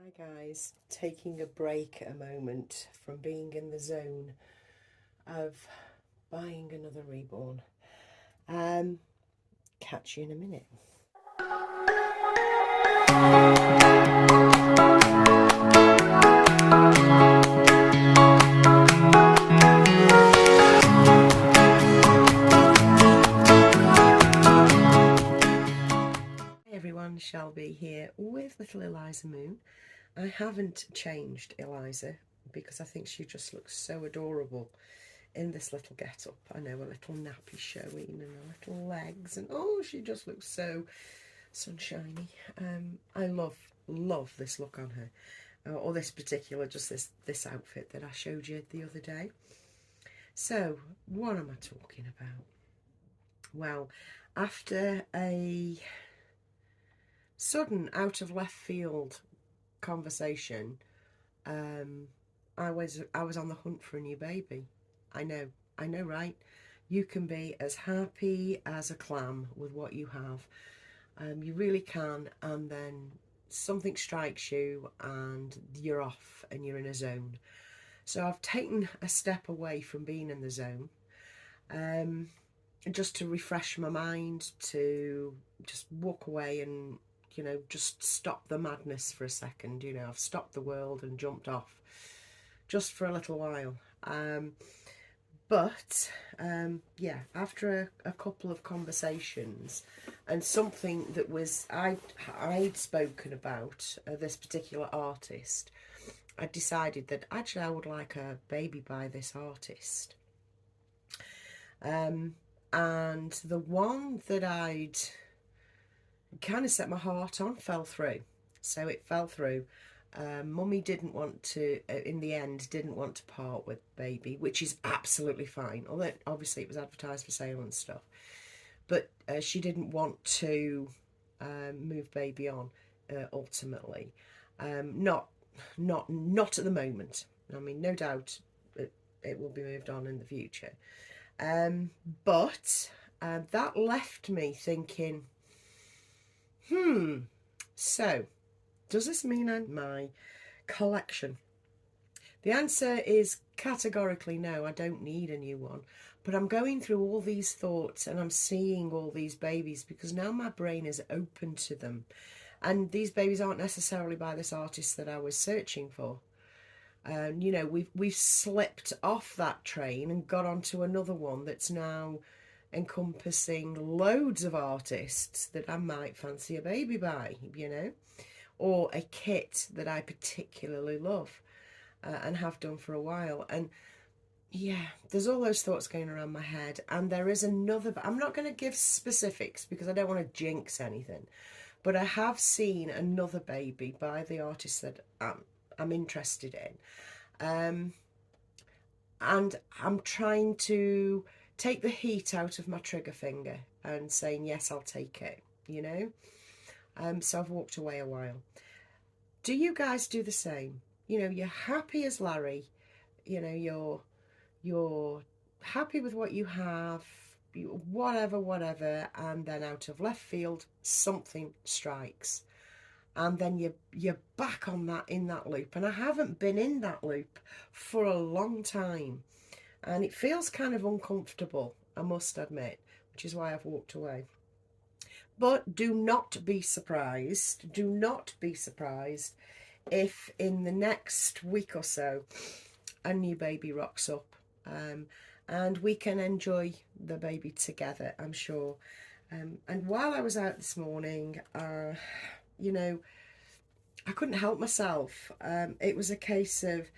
Hi guys, taking a break a moment from being in the zone of buying another Reborn. Catch you in a minute. Hey everyone, Shelby here with little Eliza Moon. I haven't changed Eliza because I think she just looks so adorable in this little get-up. I know, a little nappy showing and her little legs, and oh, she just looks so sunshiny. I love this look on her, or this particular, just this outfit that I showed you the other day. So what am I talking about? Well, after a sudden out of left field conversation, I was on the hunt for a new baby. I know, right? You can be as happy as a clam with what you have. You really can, and then something strikes you and you're off and you're in a zone. So I've taken a step away from being in the zone, just to refresh my mind, to just walk away and, you know, just stop the madness for a second. You know, I've stopped the world and jumped off just for a little while. Yeah, after a couple of conversations and something that was I'd spoken about, this particular artist, I decided that actually I would like a baby by this artist. And the one that I'd kind of set my heart on fell through. So it fell through. Mummy didn't want to, in the end, didn't want to part with baby, which is absolutely fine. Although obviously it was advertised for sale and stuff. But she didn't want to move baby on, ultimately. Not at the moment. I mean, no doubt it will be moved on in the future. But that left me thinking, so does this mean my collection? The answer is categorically no, I don't need a new one. But I'm going through all these thoughts and I'm seeing all these babies because now my brain is open to them. And these babies aren't necessarily by this artist that I was searching for. You know, we've slipped off that train and got onto another one that's now encompassing loads of artists that I might fancy a baby by, you know, or a kit that I particularly love and have done for a while. And yeah, there's all those thoughts going around my head. And there is another, but I'm not going to give specifics because I don't want to jinx anything. But I have seen another baby by the artist that I'm interested in. And I'm trying to take the heat out of my trigger finger and saying, yes, I'll take it, you know. So I've walked away a while. Do you guys do the same? You know, you're happy as Larry, you know, you're happy with what you have, whatever, and then out of left field something strikes, and then you're back on that, in that loop. And I haven't been in that loop for a long time, and it feels kind of uncomfortable, I must admit, which is why I've walked away. But do not be surprised if in the next week or so a new baby rocks up, and we can enjoy the baby together, I'm sure. And while I was out this morning, you know, I couldn't help myself. It was a case of,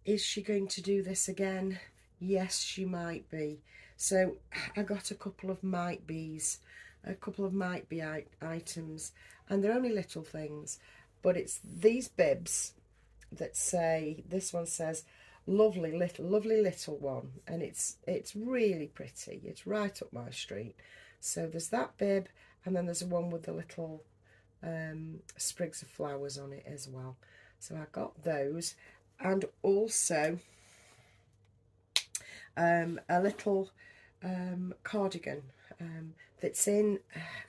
is she going to do this again? Yes, she might be. So I got a couple of might be items, and they're only little things, but it's these bibs that say, this one says lovely little one, and it's really pretty. It's right up my street. So there's that bib, and then there's one with the little sprigs of flowers on it as well. So I got those, and also a little cardigan that's in,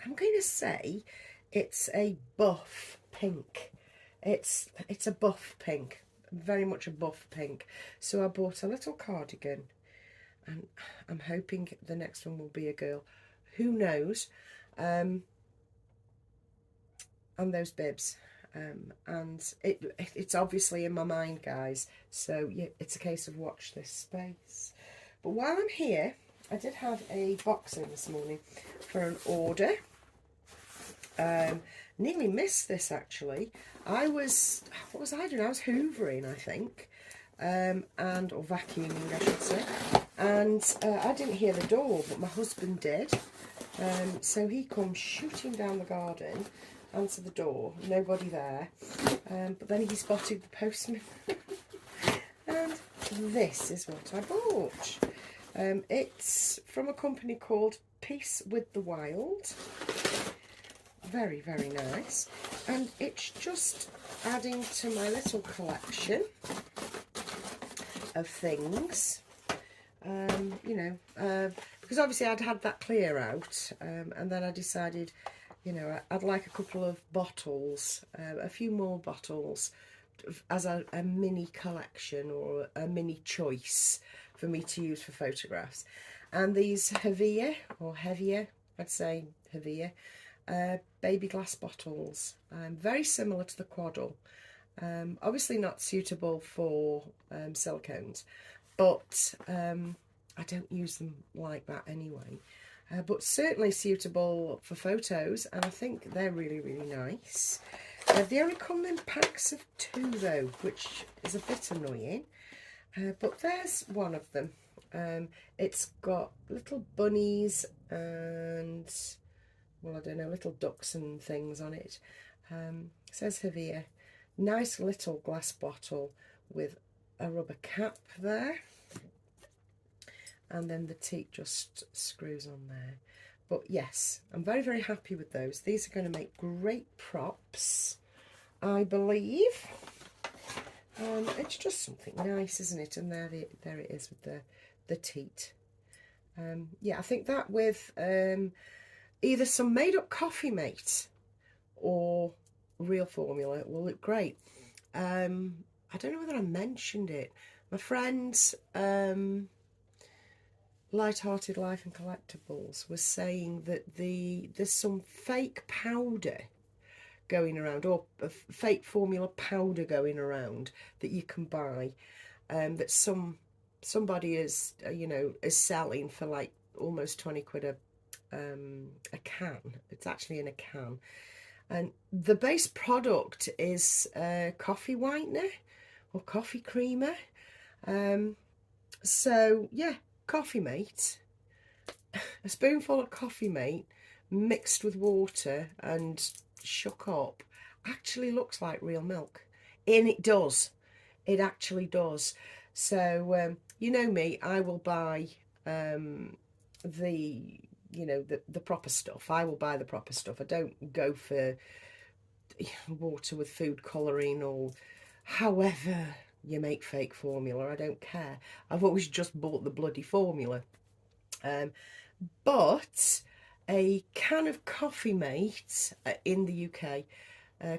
I'm going to say it's a buff pink. It's a buff pink, very much a buff pink. So I bought a little cardigan, and I'm hoping the next one will be a girl. Who knows? And those bibs. And it's obviously in my mind, guys. So yeah, it's a case of watch this space. But while I'm here, I did have a box in this morning for an order. Nearly missed this actually. What was I doing? I was hoovering, I think, or vacuuming, I should say. And I didn't hear the door, but my husband did. So he comes shooting down the garden, answered the door, nobody there. But then he spotted the postman. And this is what I bought. It's from a company called Peace with the Wild. Very, very nice. And it's just adding to my little collection of things. Because obviously I'd had that clear out, and then I decided, I'd like a couple of bottles, a few more bottles as a mini collection or a mini choice for me to use for photographs. And these heavier, I'd say heavier, baby glass bottles, very similar to the Quaddle. Obviously not suitable for silicones, but I don't use them like that anyway. But certainly suitable for photos, and I think they're really, really nice. They only come in packs of 2 though, which is a bit annoying. But there's one of them. It's got little bunnies and, well, I don't know, little ducks and things on it. It says Javier. Nice little glass bottle with a rubber cap there. And then the teat just screws on there. But yes, I'm very, very happy with those. These are going to make great props, I believe. It's just something nice, isn't it? And there it is with the teat. Yeah, I think that with either some made-up Coffee Mate or real formula will look great. I don't know whether I mentioned it. My friends, Light-Hearted Life and Collectibles, was saying that there's some fake powder going around, or a fake formula powder going around that you can buy, that somebody is is selling for like almost 20 quid a can. It's actually in a can, and the base product is coffee whitener or coffee creamer. So yeah, Coffee Mate, a spoonful of Coffee Mate mixed with water and shook up actually looks like real milk, and it does. It actually does. So you know me, I will buy the proper stuff. I will buy the proper stuff. I don't go for water with food colouring or however you make fake formula. I don't care. I've always just bought the bloody formula. But a can of Coffee Mate in the UK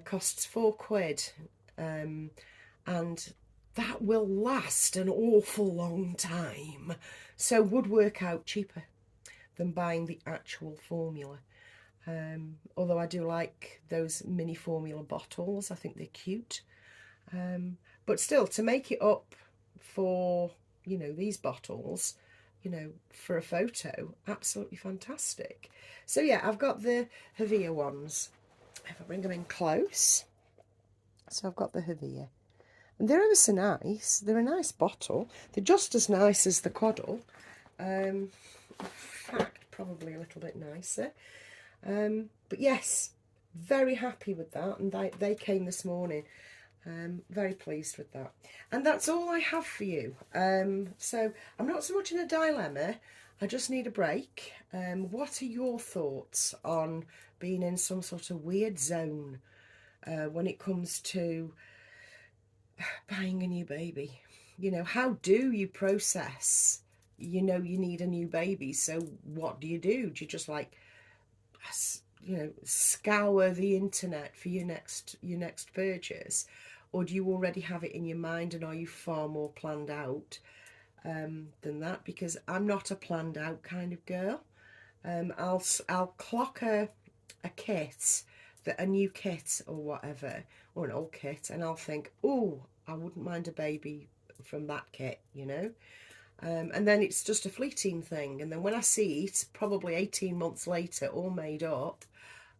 costs 4 quid, and that will last an awful long time, so would work out cheaper than buying the actual formula. Although I do like those mini formula bottles, I think they're cute. But still, to make it up for, these bottles, for a photo, absolutely fantastic. So yeah, I've got the Javier ones. If I bring them in close. So I've got the Javier. And they're ever so nice. They're a nice bottle. They're just as nice as the Quaddle. In fact, probably a little bit nicer. But yes, very happy with that. And they came this morning. Very pleased with that. And that's all I have for you. So I'm not so much in a dilemma. I just need a break. What are your thoughts on being in some sort of weird zone when it comes to buying a new baby? How do you process, you need a new baby? So what do? Do you just like you know, scour the internet for your next purchase, or do you already have it in your mind, and are you far more planned out than that? Because I'm not a planned out kind of girl. I'll clock a kit, a new kit or whatever, or an old kit, and I'll think, oh, I wouldn't mind a baby from that kit, you know. And then it's just a fleeting thing, and then when I see it probably 18 months later all made up,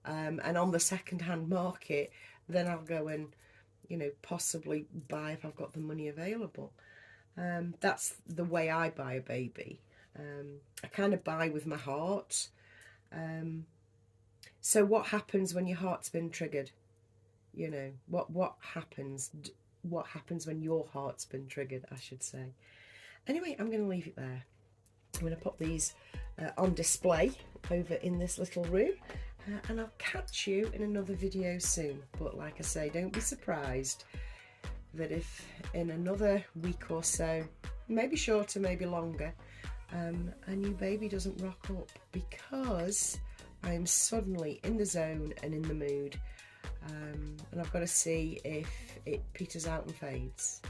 and on the second-hand market, then I'll go and, you know, possibly buy if I've got the money available. That's the way I buy a baby. I kind of buy with my heart. So what happens when your heart's been triggered? You know, what happens? What happens when your heart's been triggered, I should say. Anyway, I'm going to leave it there. I'm going to put these on display over in this little room, and I'll catch you in another video soon. But like I say, don't be surprised that if in another week or so, maybe shorter, maybe longer, a new baby doesn't rock up, because I am suddenly in the zone and in the mood, and I've got to see if it peters out and fades.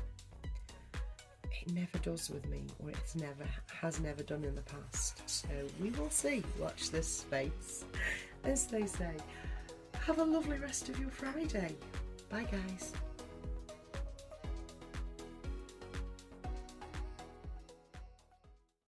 It never does with me, or it has never done in the past. So we will see. Watch this space, as they say. Have a lovely rest of your Friday. Bye, guys.